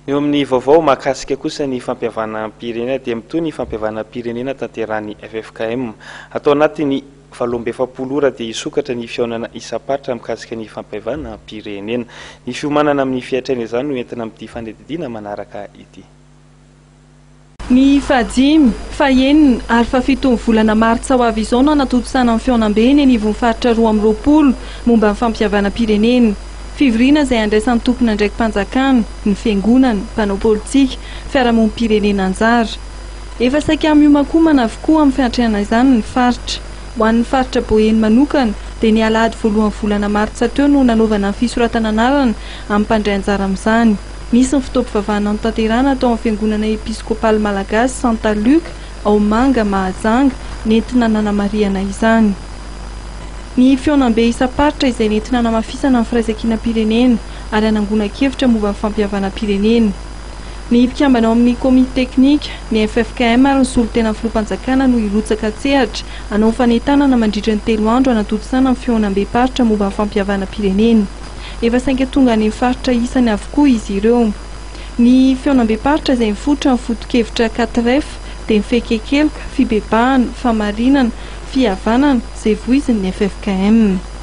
Eo amin'ny vaovao mahakasika kosa ny fampihavanam-pirenena dia mitoy ny fampihavanam-pirenena tanterahany FFKM. Atao anatiny 17 ora dia isokatra ny fihaonana isapatra mikasika ny fampihavanam-pirenena. Ny fiomanana amin'ny fiatraina izany no entina amin'ity fanedidiana manaraka ity. Ny fahadimy, fahaenina ary fahafitony volana martsa ho avy izao no anatotosana amin'ny fihaonam-be ny anivon'ny faritra 12 momba ny fampihavana-pirenena. Fivoriana izay andraisan'ny tompona ndraiky mpanjakana, ny fiangonana, mpanao politika, fiarahamonim-pirenena anjara. Efa saika miomakomana avokoa amin'ny fiantraikana izany ny faritra. Ho an'ny faritra Boeny manokana dia ny alahady voalohan'ny volana martsa teo no nanaovana ny fisoratana anarana amin'ny mpandray anjara amin'izany. Nisy ny fitaovam-pivavahana notanterahana tao amin'ny fiangonana episkopaly malagasy Santa Luc ao Manga Mahajanga nentina nanamariana izany. Ny fihaonam-be isaparitra izay nentina namafisana amin'ny firaisankina-pirenena ary anangonakevitra momba ny fampihavana-pirenena. Ny mpikambana ao amin'ny komite teknika, ny FFKM ary ny solon-tena ny filoham-panjakana no irotsaka tsehatra hanao fanentanana mandritra ny 3 andro anatotosana amin'ny fihaonam-be paritra momba ny fampihavana-pirenena. Efa sainga tonga any faritra isany avokoa izy ireo. Ny fihaonam-be paritra izay mifotra ny foto-kevitra 4F dia mifekekeloka, fibebahana, famarinana, fihavanana izay voizin'ny FFKM.